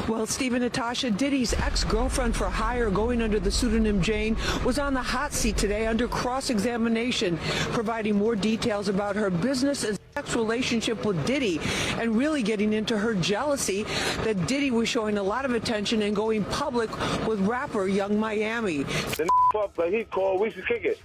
Well, Stephen, Natasha, Diddy's ex-girlfriend for hire going under the pseudonym Jane was on the hot seat today under cross-examination, providing more details about her business and sex relationship with Diddy and really getting into her jealousy that Diddy was showing a lot of attention and going public with rapper Young Miami. The fuck, like he called, we should kick it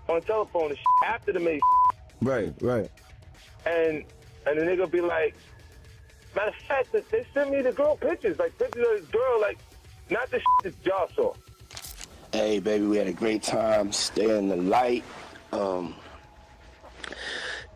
on the telephone and after the main. Right. And the nigga be like, matter of fact, they sent me the girl pictures, like pictures of this girl, like, not the that y'all saw. Hey, baby, we had a great time. Stay in the light.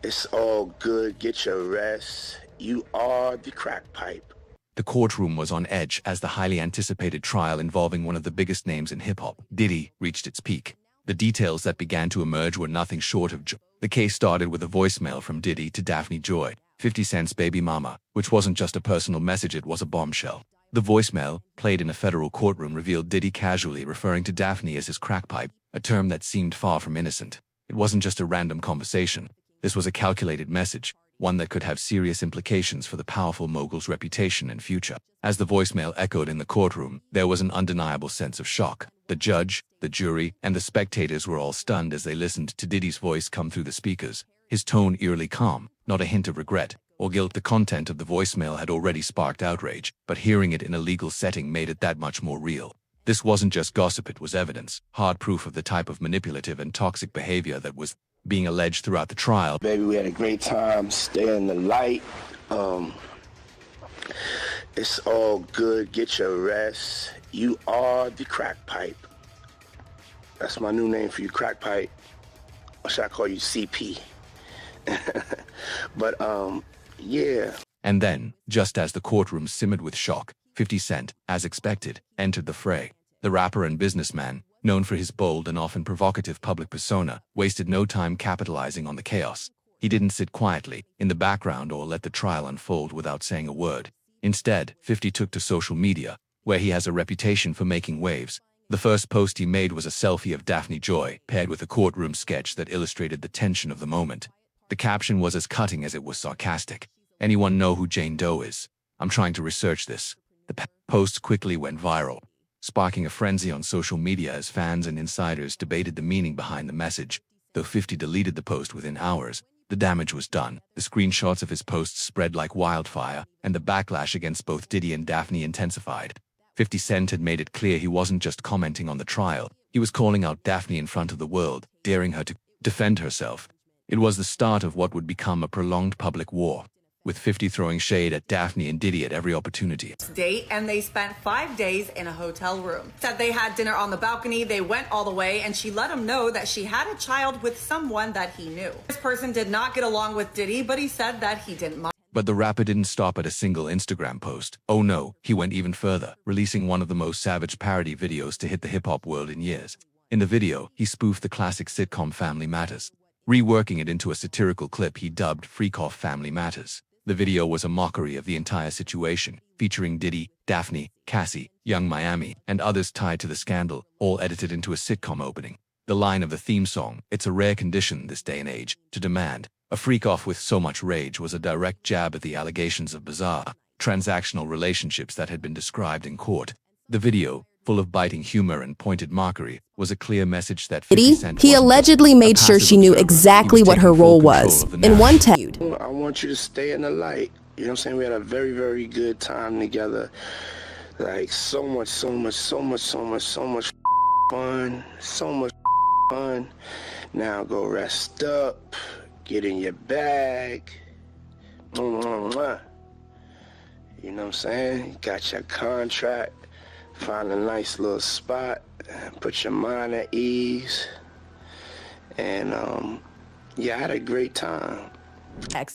It's all good. Get your rest. You are the crack pipe. The courtroom was on edge as the highly anticipated trial involving one of the biggest names in hip-hop, Diddy, reached its peak. The details that began to emerge were nothing short of joy. The case started with a voicemail from Diddy to Daphne Joy, 50 Cent's baby mama, which wasn't just a personal message, it was a bombshell. The voicemail, played in a federal courtroom, revealed Diddy casually referring to Daphne as his crack pipe, a term that seemed far from innocent. It wasn't just a random conversation. This was a calculated message, one that could have serious implications for the powerful mogul's reputation and future. As the voicemail echoed in the courtroom, there was an undeniable sense of shock. The judge, the jury, and the spectators were all stunned as they listened to Diddy's voice come through the speakers, his tone eerily calm, not a hint of regret or guilt. The content of the voicemail had already sparked outrage, but hearing it in a legal setting made it that much more real. This wasn't just gossip, it was evidence, hard proof of the type of manipulative and toxic behavior that was being alleged throughout the trial. Baby, we had a great time. Stay in the light. It's all good. Get your rest. You are the crack pipe. That's my new name for you, crack pipe. Or should I call you CP? But, yeah. And then, just as the courtroom simmered with shock, 50 Cent, as expected, entered the fray. The rapper and businessman, known for his bold and often provocative public persona, wasted no time capitalizing on the chaos. He didn't sit quietly in the background or let the trial unfold without saying a word. Instead, 50 took to social media, where he has a reputation for making waves. The first post he made was a selfie of Daphne Joy, paired with a courtroom sketch that illustrated the tension of the moment. The caption was as cutting as it was sarcastic. "Anyone know who Jane Doe is? I'm trying to research this." The post quickly went viral, sparking a frenzy on social media as fans and insiders debated the meaning behind the message. Though 50 deleted the post within hours, the damage was done. The screenshots of his posts spread like wildfire, and the backlash against both Diddy and Daphne intensified. 50 Cent had made it clear he wasn't just commenting on the trial, he was calling out Daphne in front of the world, daring her to defend herself. It was the start of what would become a prolonged public war, with 50 throwing shade at Daphne and Diddy at every opportunity. Date, and they spent 5 days in a hotel room. Said they had dinner on the balcony, they went all the way, and she let him know that she had a child with someone that he knew. This person did not get along with Diddy, but he said that he didn't mind. But the rapper didn't stop at a single Instagram post. Oh no, he went even further, releasing one of the most savage parody videos to hit the hip-hop world in years. In the video, he spoofed the classic sitcom Family Matters, reworking it into a satirical clip he dubbed Freak Off Family Matters. The video was a mockery of the entire situation, featuring Diddy, Daphne, Cassie, Young Miami, and others tied to the scandal, all edited into a sitcom opening. The line of the theme song, "It's a rare condition this day and age to demand a freak off with so much rage," was a direct jab at the allegations of bizarre, transactional relationships that had been described in court. The video, full of biting humor and pointed mockery, was a clear message that 50 Cent he allegedly made sure she knew exactly what her role was. In one text, I want you to stay in the light. You know what I'm saying? We had a very, very good time together. Like, so much fun. So much fun. Now go rest up. Get in your bag. You know what I'm saying? Got your contract. Find a nice little spot. Put your mind at ease. And, yeah, I had a great time.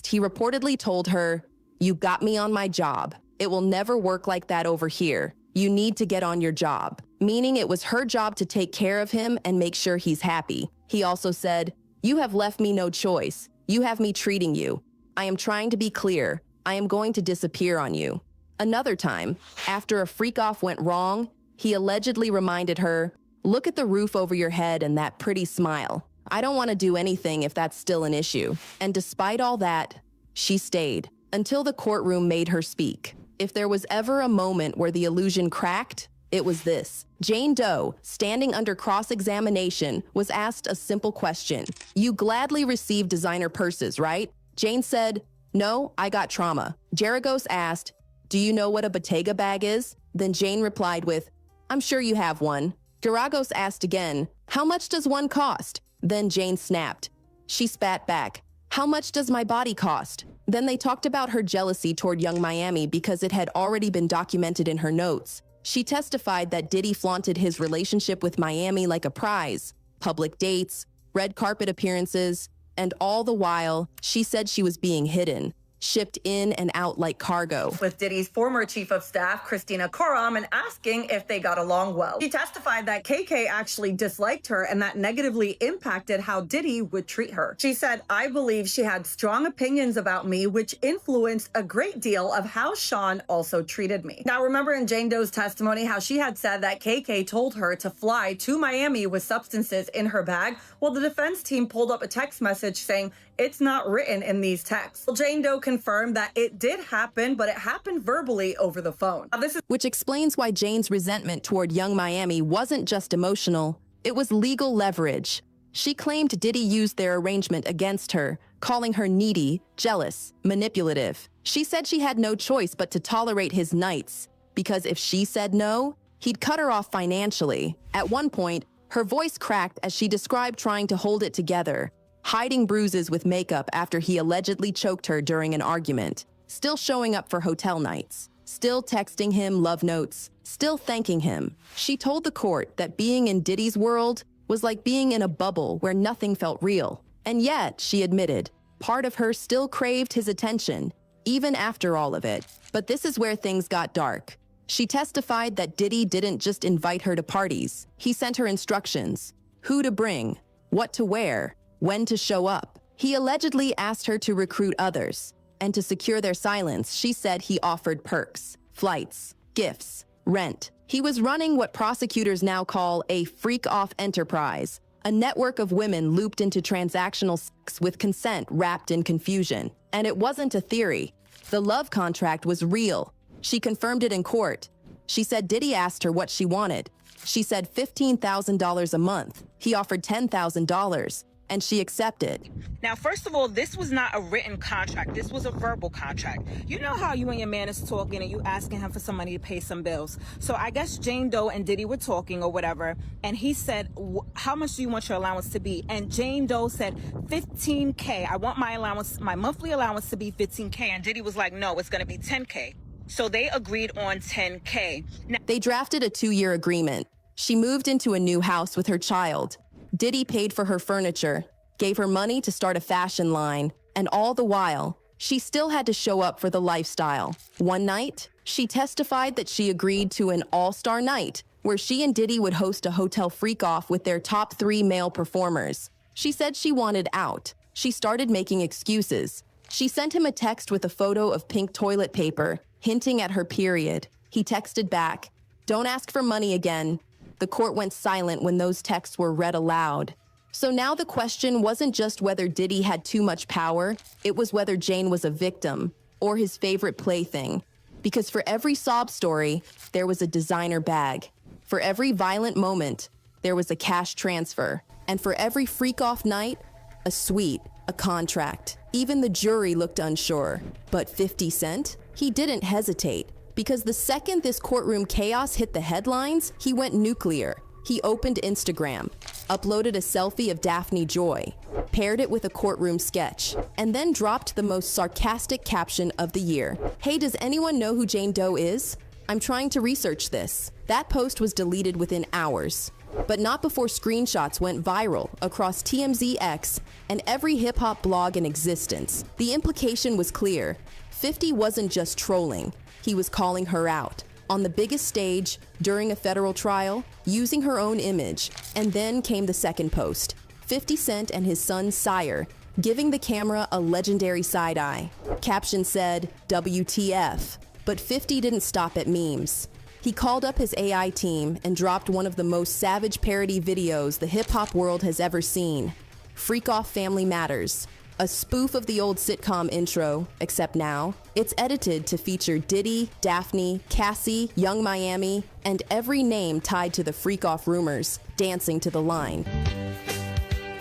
he reportedly told her, "You got me on my job. It will never work like that over here. You need to get on your job." Meaning it was her job to take care of him and make sure he's happy. He also said, "You have left me no choice. You have me treating you. I am trying to be clear. I am going to disappear on you." Another time, after a freak-off went wrong, he allegedly reminded her, "Look at the roof over your head and that pretty smile. I don't want to do anything if that's still an issue." And despite all that, she stayed until the courtroom made her speak. If there was ever a moment where the illusion cracked, it was this. Jane Doe, standing under cross-examination, was asked a simple question. You gladly received designer purses, right? Jane said, no, I got trauma. Geragos asked, do you know what a Bottega bag is? Then Jane replied with, I'm sure you have one. Geragos asked again, how much does one cost? Then Jane snapped. She spat back, how much does my body cost? Then they talked about her jealousy toward Young Miami because it had already been documented in her notes. She testified that Diddy flaunted his relationship with Miami like a prize, public dates, red carpet appearances, and all the while, she said she was being hidden, shipped in and out like cargo. With Diddy's former chief of staff, Christina Koram, and asking if they got along well. She testified that KK actually disliked her and that negatively impacted how Diddy would treat her. She said, I believe she had strong opinions about me, which influenced a great deal of how Sean also treated me. Now, remember in Jane Doe's testimony how she had said that KK told her to fly to Miami with substances in her bag? Well, the defense team pulled up a text message saying, it's not written in these texts. Well, Jane Doe confirmed that it did happen, but it happened verbally over the phone. Now, which explains why Jane's resentment toward Young Miami wasn't just emotional, it was legal leverage. She claimed Diddy used their arrangement against her, calling her needy, jealous, manipulative. She said she had no choice but to tolerate his nights, because if she said no, he'd cut her off financially. At one point, her voice cracked as she described trying to hold it together, hiding bruises with makeup after he allegedly choked her during an argument, still showing up for hotel nights, still texting him love notes, still thanking him. She told the court that being in Diddy's world was like being in a bubble where nothing felt real. And yet, she admitted, part of her still craved his attention, even after all of it. But this is where things got dark. She testified that Diddy didn't just invite her to parties. He sent her instructions, who to bring, what to wear, when to show up. He allegedly asked her to recruit others, and to secure their silence, she said he offered perks, flights, gifts, rent. He was running what prosecutors now call a freak-off enterprise, a network of women looped into transactional sex with consent wrapped in confusion. And it wasn't a theory. The love contract was real. She confirmed it in court. She said Diddy asked her what she wanted. She said $15,000 a month. He offered $10,000. And she accepted. Now, first of all, this was not a written contract. This was a verbal contract. You know how you and your man is talking and you asking him for some money to pay some bills. So I guess Jane Doe and Diddy were talking or whatever. And he said, how much do you want your allowance to be? And Jane Doe said, $15K. I want my allowance, my monthly allowance to be $15K. And Diddy was like, no, it's going to be $10K. So they agreed on $10K. Now, they drafted a 2-year agreement. She moved into a new house with her child. Diddy paid for her furniture, gave her money to start a fashion line, and all the while, she still had to show up for the lifestyle. One night, she testified that she agreed to an all-star night where she and Diddy would host a hotel freak-off with their top 3 male performers. She said she wanted out. She started making excuses. She sent him a text with a photo of pink toilet paper, hinting at her period. He texted back, "Don't ask for money again." The court went silent when those texts were read aloud. So now the question wasn't just whether Diddy had too much power, it was whether Jane was a victim or his favorite plaything. Because for every sob story, there was a designer bag. For every violent moment, there was a cash transfer. And for every freak-off night, a suite, a contract. Even the jury looked unsure. But 50 Cent? He didn't hesitate. Because the second this courtroom chaos hit the headlines, he went nuclear. He opened Instagram, uploaded a selfie of Daphne Joy, paired it with a courtroom sketch, and then dropped the most sarcastic caption of the year. "Hey, does anyone know who Jane Doe is? I'm trying to research this." That post was deleted within hours, but not before screenshots went viral across TMZ X and every hip-hop blog in existence. The implication was clear. 50 wasn't just trolling. He was calling her out on the biggest stage during a federal trial, using her own image. And then came the second post, 50 Cent and his son Sire, giving the camera a legendary side eye. Caption said, "WTF." But 50 didn't stop at memes. He called up his AI team and dropped one of the most savage parody videos the hip-hop world has ever seen. Freak Off Family Matters. A spoof of the old sitcom intro, except now, it's edited to feature Diddy, Daphne, Cassie, Young Miami, and every name tied to the freak-off rumors dancing to the line.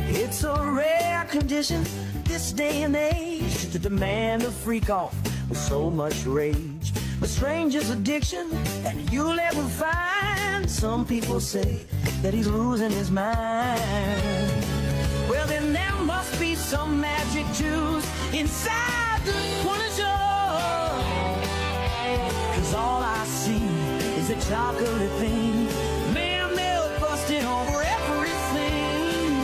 It's a rare condition this day and age to demand a freak-off with so much rage. The strangest addiction that you'll ever find. Some people say that he's losing his mind. Well, then there must be some magic juice inside the corner jar. 'Cause all I see is a chocolate thing. Man, they're busting over everything.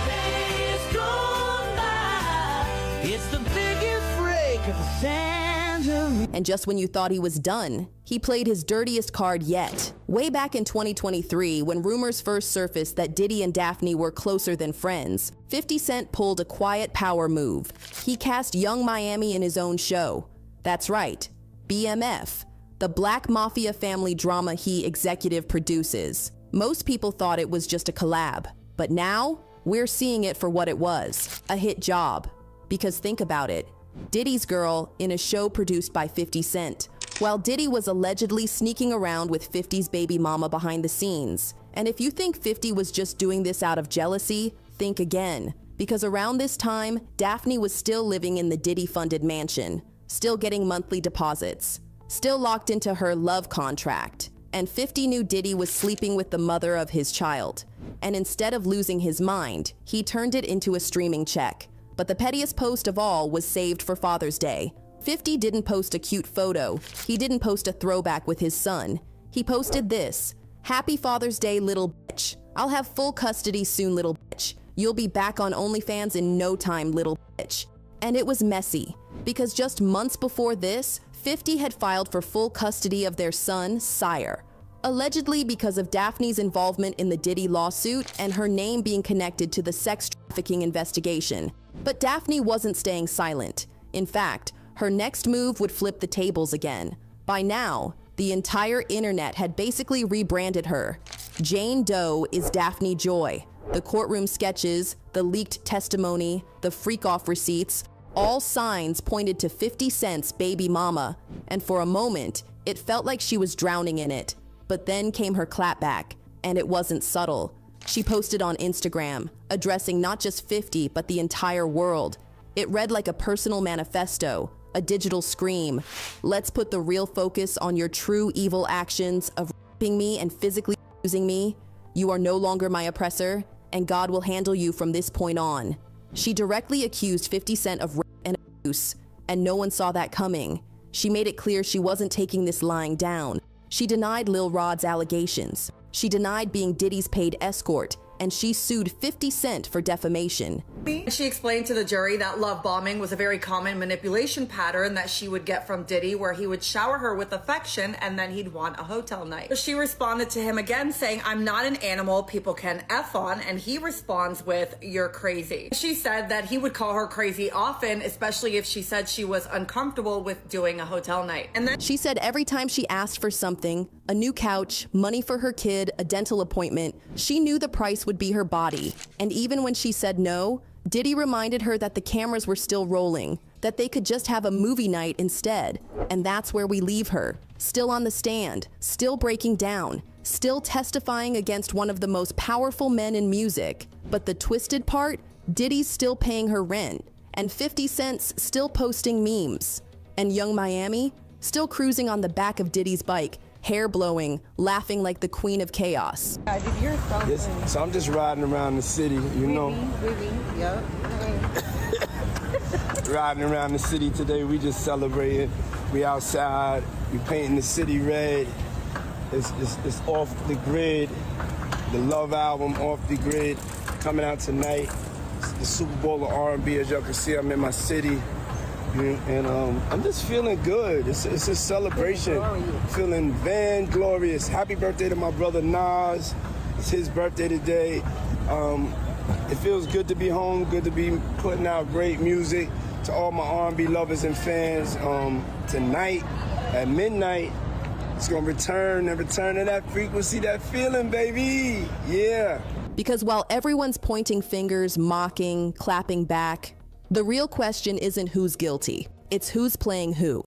Days gone by. It's the biggest break of the tangerine. And just when you thought he was done, he played his dirtiest card yet. Way back in 2023, when rumors first surfaced that Diddy and Daphne were closer than friends, 50 Cent pulled a quiet power move. He cast Young Miami in his own show. That's right, BMF, the Black Mafia family drama he executive produces. Most people thought it was just a collab, but now we're seeing it for what it was, a hit job. Because think about it, Diddy's girl in a show produced by 50 Cent, while Diddy was allegedly sneaking around with 50's baby mama behind the scenes. And if you think 50 was just doing this out of jealousy, think again. Because around this time, Daphne was still living in the Diddy-funded mansion, still getting monthly deposits, still locked into her love contract. And 50 knew Diddy was sleeping with the mother of his child. And instead of losing his mind, he turned it into a streaming check. But the pettiest post of all was saved for Father's Day. 50 didn't post a cute photo. He didn't post a throwback with his son. He posted this: "Happy Father's Day, little bitch. I'll have full custody soon, little bitch. You'll be back on OnlyFans in no time, little bitch." And it was messy, because just months before this, 50 had filed for full custody of their son, Sire, allegedly because of Daphne's involvement in the Diddy lawsuit and her name being connected to the sex trafficking investigation. But Daphne wasn't staying silent. In fact, her next move would flip the tables again. By now, the entire internet had basically rebranded her. Jane Doe is Daphne Joy. The courtroom sketches, the leaked testimony, the freak-off receipts, all signs pointed to 50 Cent's baby mama. And for a moment, it felt like she was drowning in it. But then came her clapback, and it wasn't subtle. She posted on Instagram, addressing not just 50, but the entire world. It read like a personal manifesto, a digital scream. "Let's put the real focus on your true evil actions of raping me and physically abusing me. You are no longer my oppressor, and God will handle you from this point on." She directly accused 50 Cent of rape and abuse, and no one saw that coming. She made it clear she wasn't taking this lying down. She denied Lil Rod's allegations. She denied being Diddy's paid escort, and she sued 50 Cent for defamation. She explained to the jury that love bombing was a very common manipulation pattern that she would get from Diddy, where he would shower her with affection and then he'd want a hotel night. So she responded to him again saying, "I'm not an animal people can F on," and he responds with, "You're crazy." She said that he would call her crazy often, especially if she said she was uncomfortable with doing a hotel night. And then she said every time she asked for something, a new couch, money for her kid, a dental appointment, she knew the price would be her body. And even when she said no, Diddy reminded her that the cameras were still rolling, that they could just have a movie night instead. And that's where we leave her, still on the stand, still breaking down, still testifying against one of the most powerful men in music. But the twisted part, Diddy's still paying her rent, and 50 Cent's still posting memes. And Young Miami, still cruising on the back of Diddy's bike, hair blowing, laughing like the queen of chaos. I did hear something. Yes, so I'm just riding around the city, you know. Yep. Riding around the city today, we just celebrating. We outside, we painting the city red. It's off the grid. The Love album, Off the Grid, coming out tonight. It's the Super Bowl of R&B. As y'all can see, I'm in my city. And I'm just feeling good. It's a celebration. Feeling van-glorious. Happy birthday to my brother Nas. It's his birthday today. It feels good to be home, good to be putting out great music to all my R&B lovers and fans. Tonight at midnight, it's gonna return to that frequency, that feeling, baby. Yeah. Because while everyone's pointing fingers, mocking, clapping back, the real question isn't who's guilty, it's who's playing who.